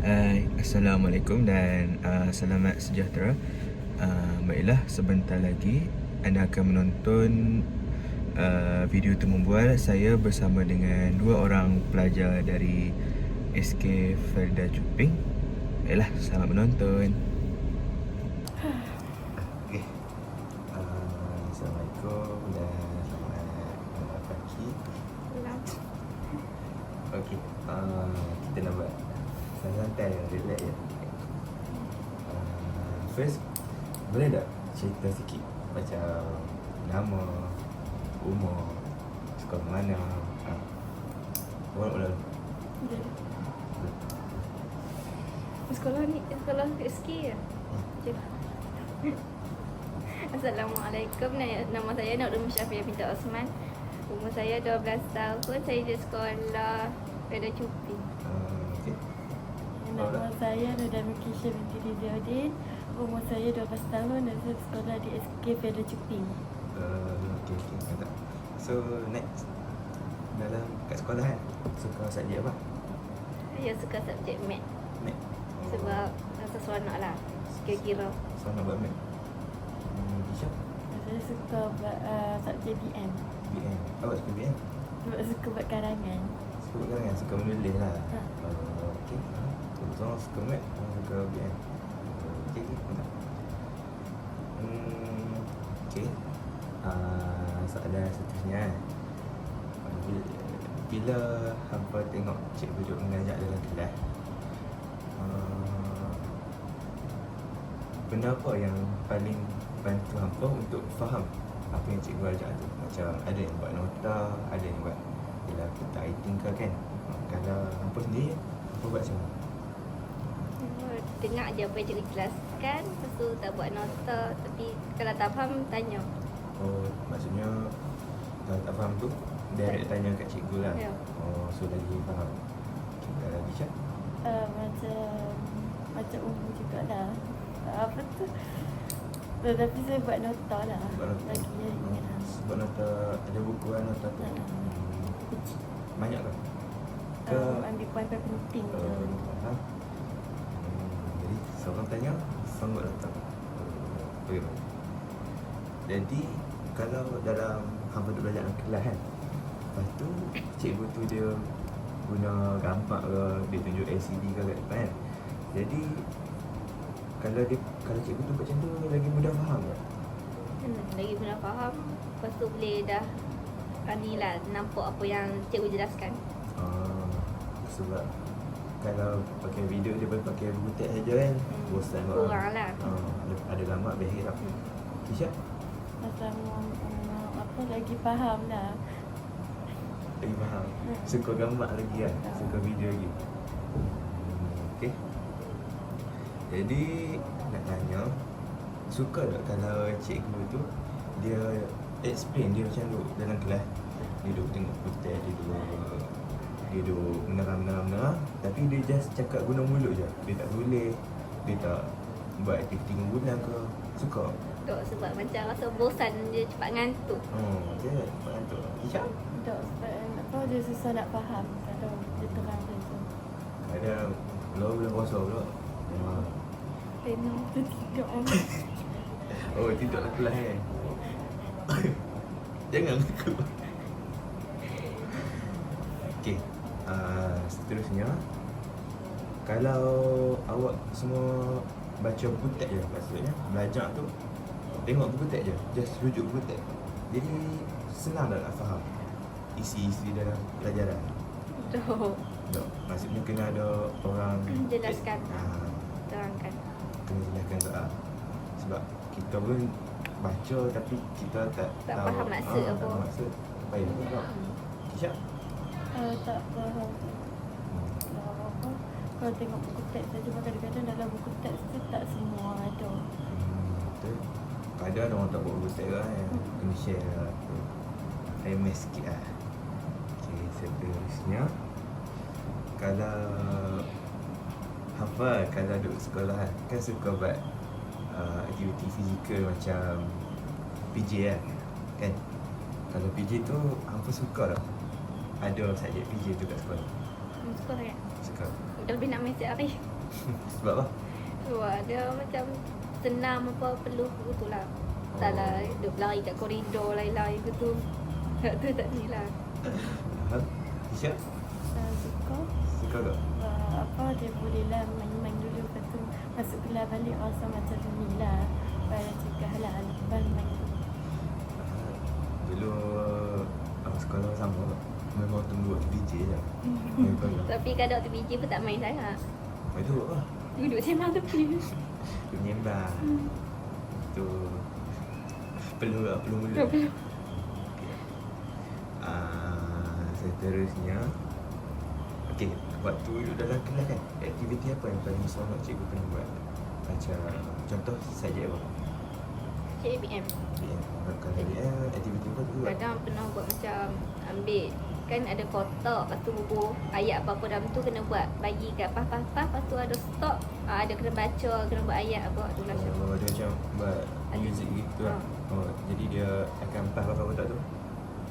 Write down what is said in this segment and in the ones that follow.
Assalamualaikum dan selamat sejahtera. Baiklah, sebentar lagi anda akan menonton video Temu Bual saya bersama dengan dua orang pelajar dari SK Farida Cuping. Baiklah, selamat menonton. Okay. Assalamualaikum dan selamat pagi. Okay, kita nak buat santai yang relax je. First, boleh tak cerita sikit macam nama, umur, sekolah mana? Boleh. Sekolah SK ya? Assalamualaikum, nama saya Nurul Musyafiyah binti Osman. Umur saya 12 tahun, saya di sekolah Farida Cuping. Okay. Nama saya Nuda Mikisha binti Rizadin. Umur saya 12 tahun dan saya sekolah di SK Farida Cuping. Okay, mantap. So next, dalam kat sekolah kan, suka subjek apa? Saya suka subjek Math Math. sebab rasa seronok lah, kira-kira. So nak buat Math. Kisah? Saya suka buat subjek BM. BM. Awak suka BM? Sebab suka buat karangan. Suka buat karangan, suka menulis lah. Ha. Okay. So suka Math, suka BM. Okay, mantap. Okay. Soalan seterusnya. Bila hampa tengok cikgu duduk mengajar dalam kelas, benda apa yang paling bantu hampa untuk faham apa yang cikgu ajar tu? Macam ada yang buat nota, ada yang buat ialah kita writing ke kan? Kalau hampa sendiri, hampa buat macam mana? Dengar je apa yang cikgu jelaskan, lepas tu tak buat nota. Tapi kalau tak faham, tanya. Oh, maksudnya kalau tak faham tu direct tanya kat cikgu lah. Ya. Oh, so lagi faham. Okay, kalau Bisha? Macam umur juga lah. Apa tu? Tetapi saya buat nota lah. Buat nota. Lagi ingat lah. Buat nota, ada buku kan nota tu? Banyak ke? Ambil poin-poin penting je. Faham? Jadi seorang tanya, sanggup datang. Okay. Jadi kalau dalam hampa duduk belajar dalam kelas kan, lepas tu cikgu tu dia guna gambar ke, dia tunjuk LCD ke kat depan kan. Jadi kalau cikgu tu macam tu lagi mudah faham tak? Lagi mudah faham. Lepas tu boleh dah ni lah, nampak apa yang cikgu jelaskan. Sebab kalau pakai video dia boleh pakai buku teks saja kan, bosan orang. Kurang lah. Ada gambar behir tak? Kisah? Macam apa lagi faham lah. Lagi faham. Suka gambar lagi kan? Suka video lagi. Okay. Jadi nak tanya, suka tak kalau cikgu tu dia explain dia macam duduk dalam kelas, dia duduk tengok putih, dia duduk menerang, tapi dia just cakap guna mulut je. Dia tak tulis, dia tak buat aktiviti menggunakan ke. Suka? Tak, sebab macam rasa bosan, dia cepat ngantuk. Dia cepat ngantuk. Kisah? Tak, sebab apa dia susah nak faham kalau dia terang macam tu. Kadang bulan puasa pula. Penuh tu tidur. Oh, tidur dalam kelas kan? Jangan aku. Okay, seterusnya, kalau awak semua baca buku teks je, maksudnya belajar tu tengok buku teks je, just rujuk buku teks, jadi senang dah nak faham isi-isi dalam pelajaran. Tak, Maksudnya kena ada orang jelaskan, terangkan. kena jelaskan ke sebab kita pun baca tapi kita tak tahu, faham maksud tak apa. faham maksud apa yang dia buat. Kisah? Tak faham. Apa? Kalau tengok buku teks saja, kadang-kadang dalam buku teks tu tak semua ada. Betul. Kadang orang tak buat buku teks kan, kena share lah tu. Famous sikit lah. Okay, seterusnya, kalau hafal, kalau duduk sekolah kan suka buat aktiviti fizikal macam PJ kan. Kalau PJ tu hampa suka tak? Ada subjek PJ tu kat sekolah? Suka sangat. Suka. Lebih nak mesej Arif. Sebab apa? Wah, dia macam senam apa perlu tu lah. Salah duduk lari kat koridor lari-lari gitu. Tu tak ni lah. Ha? Isyak? Suka. Suka tak? Apa dia boleh lah main-main dulu. Lepas tu masuk kelas balik rasa macam ni lah. Lepas cakap halah lepas main tu. Dulu sekolah sama memang tunggu waktu DJ je. Memang lah. Tapi kadang waktu BJ pun tak main sangat. Main tu apa? Duduk sembang tepi. Tu menyembah. Tu perlu lah, perlu mula. Perlu. Seterusnya, okey, waktu duduk dalam kelas kan, aktiviti apa yang paling seronok cikgu kena buat? Macam contoh subjek apa? CAPM. BM. Kalau BM, aktiviti apa tu buat? Kadang pernah buat macam ambil kan ada kotak, lepas tu bubuh ayat apa-apa dalam tu kena buat bagi kat pas-pas-pas, lepas tu ada stok, ada kena baca, kena buat ayat apa tu lah macam. Oh, dia macam buat music gitu lah. Oh, jadi dia akan pas-pas kotak tu,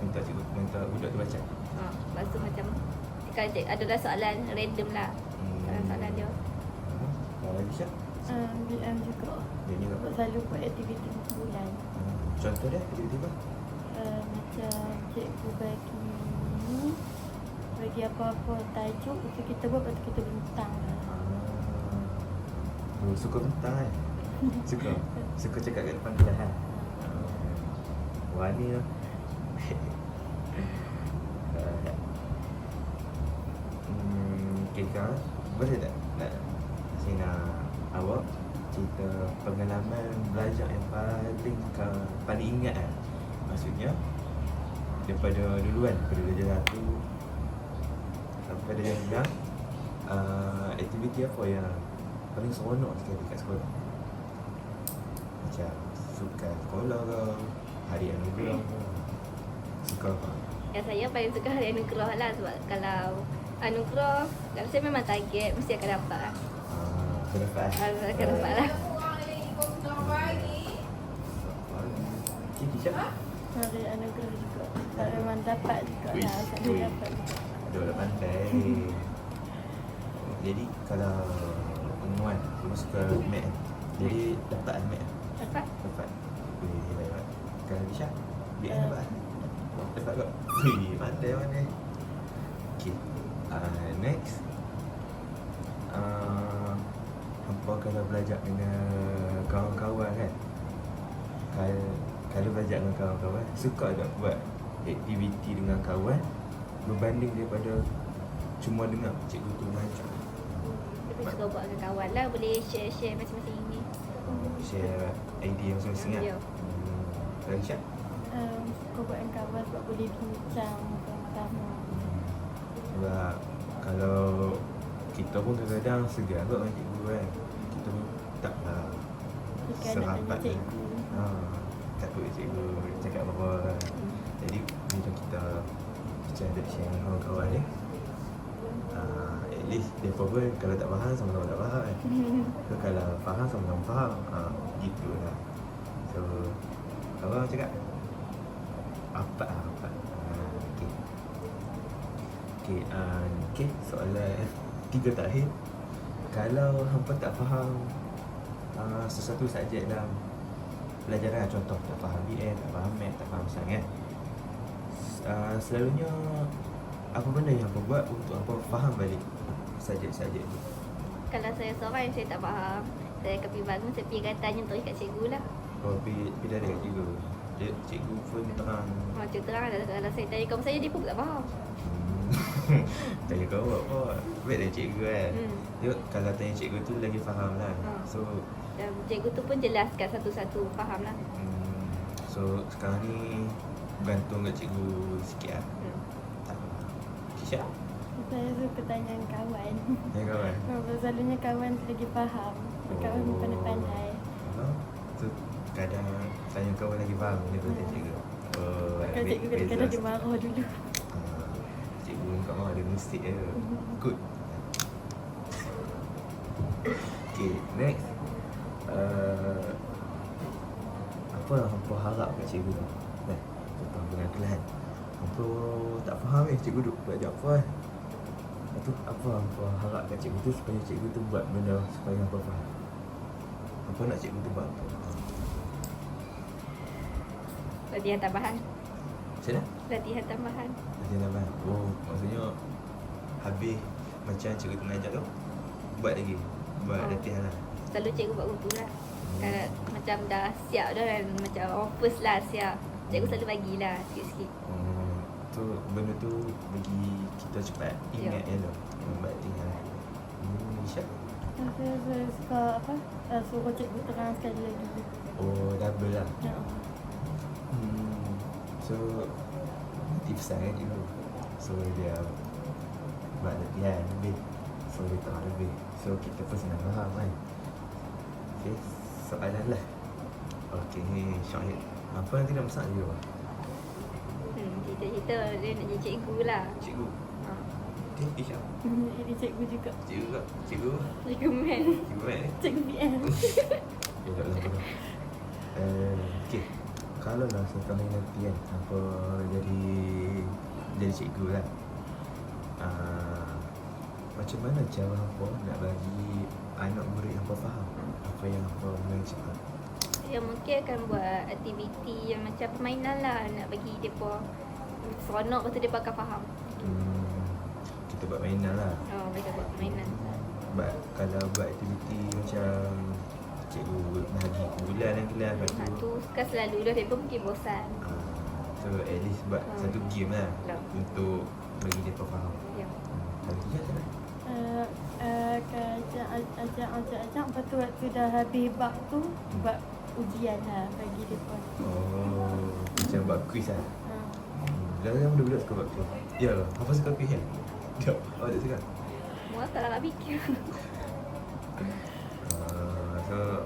minta cikgu, minta budak tu baca. Lepas tu macam ada soalan random lah. Soalan dia. Kalau lagi Syak? BM juga. Dia juga. Selalu buat aktiviti bulan. Contoh dia, aktiviti apa? Macam cikgu bagi apa-apa tajuk untuk kita buat, lepas tu kita bentang. Oh, suka bentang kan? Suka cakap kat depan kelas kan? Wani lah. Okay, sekarang boleh tak saya nak awak cerita pengalaman belajar yang paling ingat kan? Maksudnya daripada dulu kan, daripada darjah 1 sampai darjah 6, aktiviti apa yang paling seronok sekali kat sekolah? Macam sukan sekolah ke, hari anugerah ke, suka apa? Yang saya paling suka hari anugerah lah, sebab kalau anugerah kalau saya memang target mesti akan dapat lah. Akan dapat Akan dapat lah. Okay, Kisha? Hari anugerah juga. Tak memang dapat juga lah. Selalu dapat juga. Dia dah pandai. Jadi kalau Nuan suka mat kan? Jadi dapat mat kan? Dapat. Wih, hebat. Kalau Kisha? Dia dapat kan? Dapat kot? Wih, pandai. Okay. Next, hampa kalau belajar dengan kawan-kawan kan, kalau belajar dengan kawan-kawan, suka tak buat aktiviti dengan kawan berbanding daripada cuma dengar cikgu tu mengajar? Tapi suka buat dengan kawan lah, boleh share masing-masing ini. Share idea masing-masing kan? Ya. Lagi Syak? Suka buat dengan kawan sebab boleh bincang bersama. Sebab kalau kita pun kadang-kadang segan kot dengan cikgu kan, kita pun taklah serapat kan. Cikgu. Takut cikgu cakap apa-apa kan. Jadi bila kita macam ada share dengan kawan-kawan ni, at least dia pun kalau tak faham sama-sama tak faham kan. So kalau faham sama-sama faham, gitu lah. So abang cakap apa. Okay, soalan 3 terakhir. Kalau hampa tak faham sesuatu subjek dalam pelajaran, contoh tak faham BM, tak faham math, tak faham sains, selalunya apa benda yang hampa buat untuk hampa faham balik subjek-subjek tu? Kalau saya seorang yang saya tak faham, saya akan pergi bangun, saya pergi tanya untuk kat cikgu lah. Oh, pergi dari kat cikgu. Cikgu pun terang. Macam terang lah, kalau saya tanya kamu saya, dia pun tak faham. Tanya kau apa? Baik dah cikgu kan. Dia kalau tanya cikgu tu lagi faham lah. So dan cikgu tu pun jelaskan satu-satu, faham lah. So sekarang ni bergantung kat cikgu sikit lah. Tak apa. Kisha? Saya suka tanya dengan kawan. Ya kawan? Selalunya kawan lagi faham. Kawan pandai-pandai. So kadang tanya kawan lagi faham daripada cikgu. Kalau cikgu kadang-kadang dia marah dulu. Cikgu kat mana ada mistake je. Good. Okay, next. Apa yang hampa harap kat cikgu tu? Tentang dengan kelas. Hampa tak faham cikgu duk belajar apa kan? tu apa harap kat cikgu tu supaya cikgu tu buat benda supaya hampa faham? Apa nak cikgu tu buat apa? Latihan tambahan. Macam mana? Latihan tambahan. Latihan tambahan. Oh, maksudnya habis macam cikgu tu mengajar tu, buat lagi. Buat latihan lah. Selalu cikgu buat begitu lah. Kalau macam dah siap dah kan, macam first lah siap, cikgu selalu bagilah sikit-sikit. Oh, tu benda tu bagi kita cepat ingat tu. Buat latihan. Syak. Saya suka apa? Suruh cikgu terang sekali lagi. Oh, double lah. Ya. So tips saya dulu. So dia buat latihan lebih. So dia tahu lebih. So kita pun senang faham kan. Okay, soalan lah. Okay, Syahid, apa nanti nak masak dia? Cita-cita dia nak jadi cikgu lah. Cikgu. Ha. Okay, Isyak. Ini cikgu juga. Cikgu tak? Cikgu. Cikgu man. Cikgu kan? Cikgu BM. Ya tak lah. Okay, kalau lah satu hari nanti kan, apa jadi cikgu lah. Macam mana cara hampa nak bagi anak murid hampa faham apa yang hampa mengajar? Ya mungkin akan buat aktiviti yang macam permainan lah. Nak bagi mereka seronok, lepas tu mereka akan faham. Kita buat mainan lah. Oh, mereka buat permainan. Kalau buat aktiviti macam cikgu bahagi bulan dan kelas, lepas Ha, tu tu kan selalu dah mereka mungkin bosan. so at least buat satu game lah Ya. untuk bagi mereka faham. Ya. Kalau dia macam mana? Ajak-ajak lepas tu waktu dah habis bab tu buat ujian lah bagi mereka. Oh, macam buat quiz lah. Kadang-kadang budak-budak suka buat quiz. Ya lah, apa suka quiz kan? Tak, awak tak suka? Muat tak nak fikir. So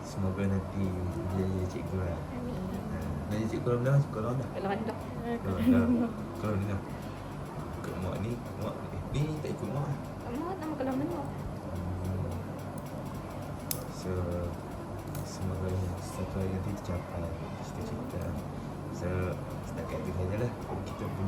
semoga nanti dia jadi cikgu lah. Amin. Nak jadi cikgu rendah, cikgu rendah. Kalau rendah. Kalau rendah. Kat mak ni tak ikut mak. Kamu nama kalau rendah. So semoga satu hari nanti tercapai cita-cita. So setakat itu sajalah kita punya